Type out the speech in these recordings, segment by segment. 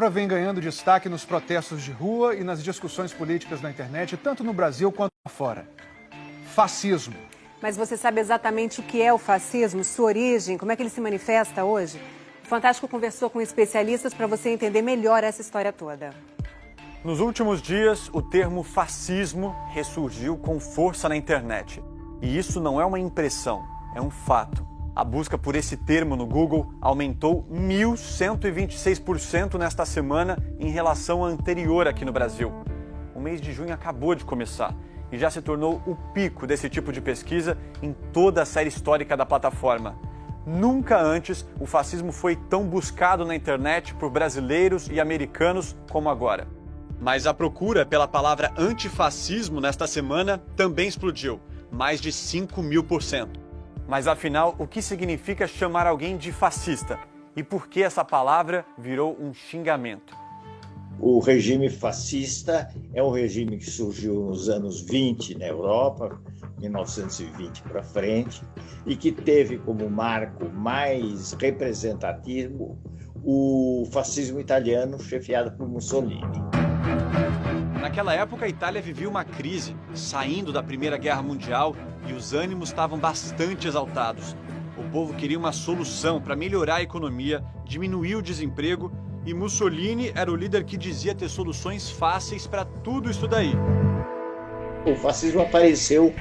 palavra vem ganhando destaque nos protestos de rua e nas discussões políticas na internet, tanto no Brasil quanto lá fora. Fascismo. Mas você sabe exatamente o que é o fascismo, sua origem, como é que ele se manifesta hoje? O Fantástico conversou com especialistas para você entender melhor essa história toda. Nos últimos dias, o termo fascismo ressurgiu com força na internet. E isso não é uma impressão, é um fato. A busca por esse termo no Google aumentou 1.126% nesta semana em relação à anterior aqui no Brasil. O mês de junho acabou de começar e já se tornou o pico desse tipo de pesquisa em toda a série histórica da plataforma. Nunca antes o fascismo foi tão buscado na internet por brasileiros e americanos como agora. Mas a procura pela palavra antifascismo nesta semana também explodiu, mais de 5.000%. Mas afinal, o que significa chamar alguém de fascista? E por que essa palavra virou um xingamento? O regime fascista é um regime que surgiu nos anos 20 na Europa, 1920 para frente, e que teve como marco mais representativo o fascismo italiano, chefiado por Mussolini. Naquela época, a Itália vivia uma crise, saindo da Primeira Guerra Mundial, e os ânimos estavam bastante exaltados. O povo queria uma solução para melhorar a economia, diminuir o desemprego, e Mussolini era o líder que dizia ter soluções fáceis para tudo isso daí. O fascismo apareceu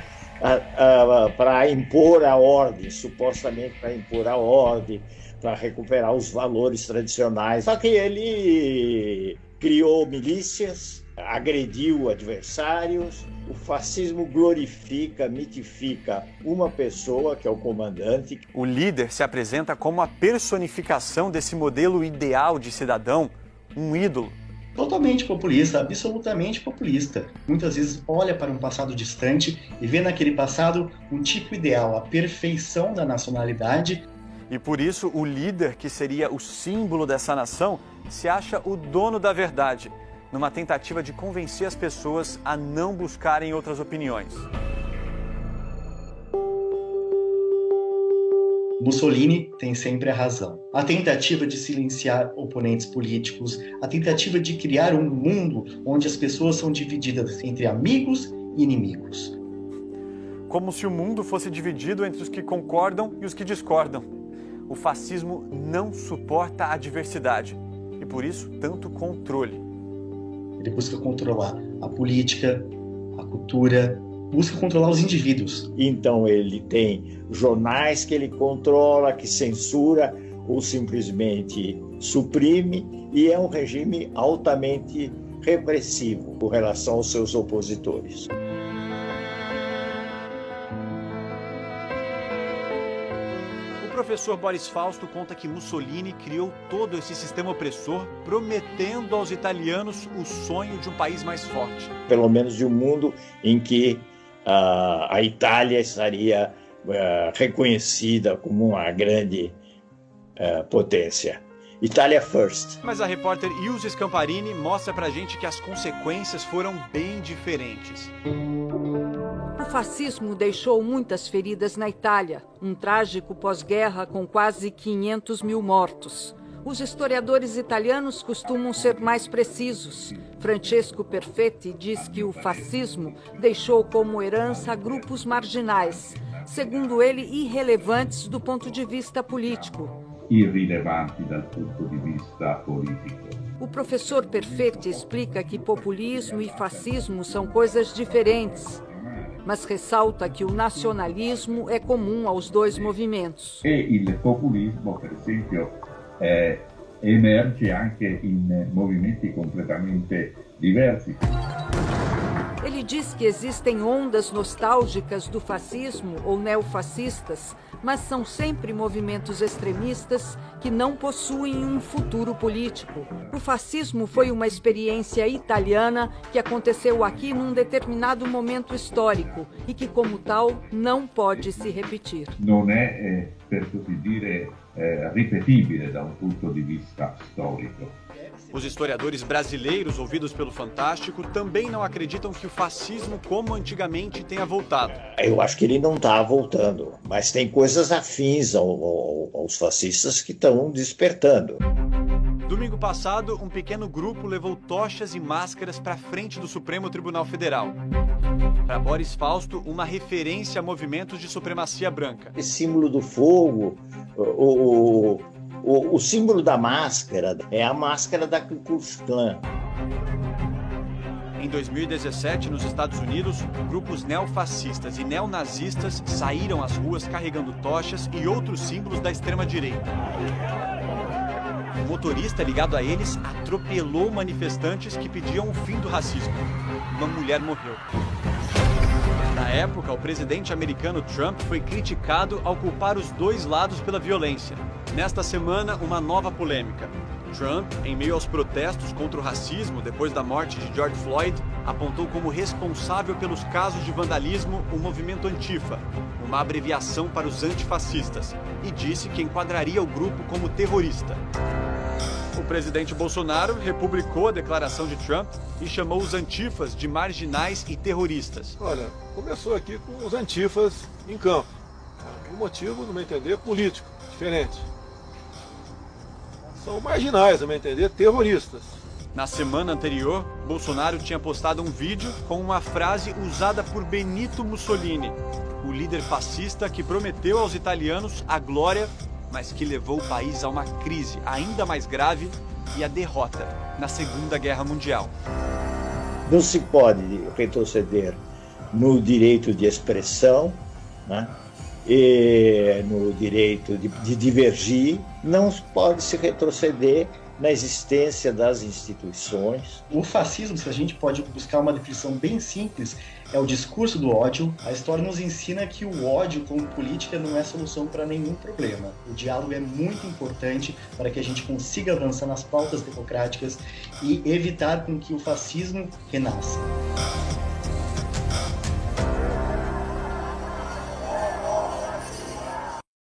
para impor a ordem, supostamente para impor a ordem, para recuperar os valores tradicionais. Só que ele criou milícias, agrediu adversários. O fascismo glorifica, mitifica uma pessoa, que é o comandante. O líder se apresenta como a personificação desse modelo ideal de cidadão, um ídolo. Totalmente populista, absolutamente populista. Muitas vezes olha para um passado distante e vê naquele passado um tipo ideal, a perfeição da nacionalidade. E por isso o líder, que seria o símbolo dessa nação, se acha o dono da verdade, numa tentativa de convencer as pessoas a não buscarem outras opiniões. Mussolini tem sempre a razão. A tentativa de silenciar oponentes políticos, a tentativa de criar um mundo onde as pessoas são divididas entre amigos e inimigos. Como se o mundo fosse dividido entre os que concordam e os que discordam. O fascismo não suporta a diversidade e, por isso, tanto controle. Ele busca controlar a política, a cultura, busca controlar os indivíduos. Então ele tem jornais que ele controla, que censura ou simplesmente suprime, e é um regime altamente repressivo com relação aos seus opositores. O professor Boris Fausto conta que Mussolini criou todo esse sistema opressor, prometendo aos italianos o sonho de um país mais forte. Pelo menos de um mundo em que a Itália estaria reconhecida como uma grande potência. Itália first. Mas a repórter Ilse Scamparini mostra pra gente que as consequências foram bem diferentes. O fascismo deixou muitas feridas na Itália, um trágico pós-guerra com quase 500 mil mortos. Os historiadores italianos costumam ser mais precisos. Francesco Perfetti diz que o fascismo deixou como herança grupos marginais, segundo ele, irrelevantes do ponto de vista político. Irrilevanti dal punto di vista politico. O professor Perfetti explica que populismo e fascismo são coisas diferentes, mas ressalta que o nacionalismo é comum aos dois movimentos. E il populismo, per esempio, emerge anche in movimenti completamente diversi. Ele diz que existem ondas nostálgicas do fascismo ou neofascistas, mas são sempre movimentos extremistas que não possuem um futuro político. O fascismo foi uma experiência italiana que aconteceu aqui num determinado momento histórico e que, como tal, não pode se repetir. Non è, per così dire, ripetibile da un punto di vista storico. Os historiadores brasileiros ouvidos pelo Fantástico também não acreditam que o fascismo, como antigamente, tenha voltado. Eu acho que ele não está voltando, mas tem coisas afins aos fascistas que estão despertando. Domingo passado, um pequeno grupo levou tochas e máscaras para frente do Supremo Tribunal Federal. Para Boris Fausto, uma referência a movimentos de supremacia branca. Esse símbolo do fogo, o símbolo da máscara é a máscara da Ku Klux Klan. Em 2017, nos Estados Unidos, grupos neofascistas e neonazistas saíram às ruas carregando tochas e outros símbolos da extrema-direita. O motorista ligado a eles atropelou manifestantes que pediam o fim do racismo. Uma mulher morreu. Na época, o presidente americano Trump foi criticado ao culpar os dois lados pela violência. Nesta semana, uma nova polêmica. Trump, em meio aos protestos contra o racismo depois da morte de George Floyd, apontou como responsável pelos casos de vandalismo o movimento Antifa, uma abreviação para os antifascistas, e disse que enquadraria o grupo como terrorista. O presidente Bolsonaro republicou a declaração de Trump e chamou os antifas de marginais e terroristas. Olha, começou aqui com os antifas em campo. O motivo, no meu entender, político, diferente. São marginais, no meu entender, terroristas. Na semana anterior, Bolsonaro tinha postado um vídeo com uma frase usada por Benito Mussolini, o líder fascista que prometeu aos italianos a glória, mas que levou o país a uma crise ainda mais grave e a derrota na Segunda Guerra Mundial. Não se pode retroceder no direito de expressão, né? E no direito de divergir, não pode se retroceder na existência das instituições. O fascismo, se a gente pode buscar uma definição bem simples, é o discurso do ódio. A história nos ensina que o ódio como política não é solução para nenhum problema. O diálogo é muito importante para que a gente consiga avançar nas pautas democráticas e evitar com que o fascismo renasça.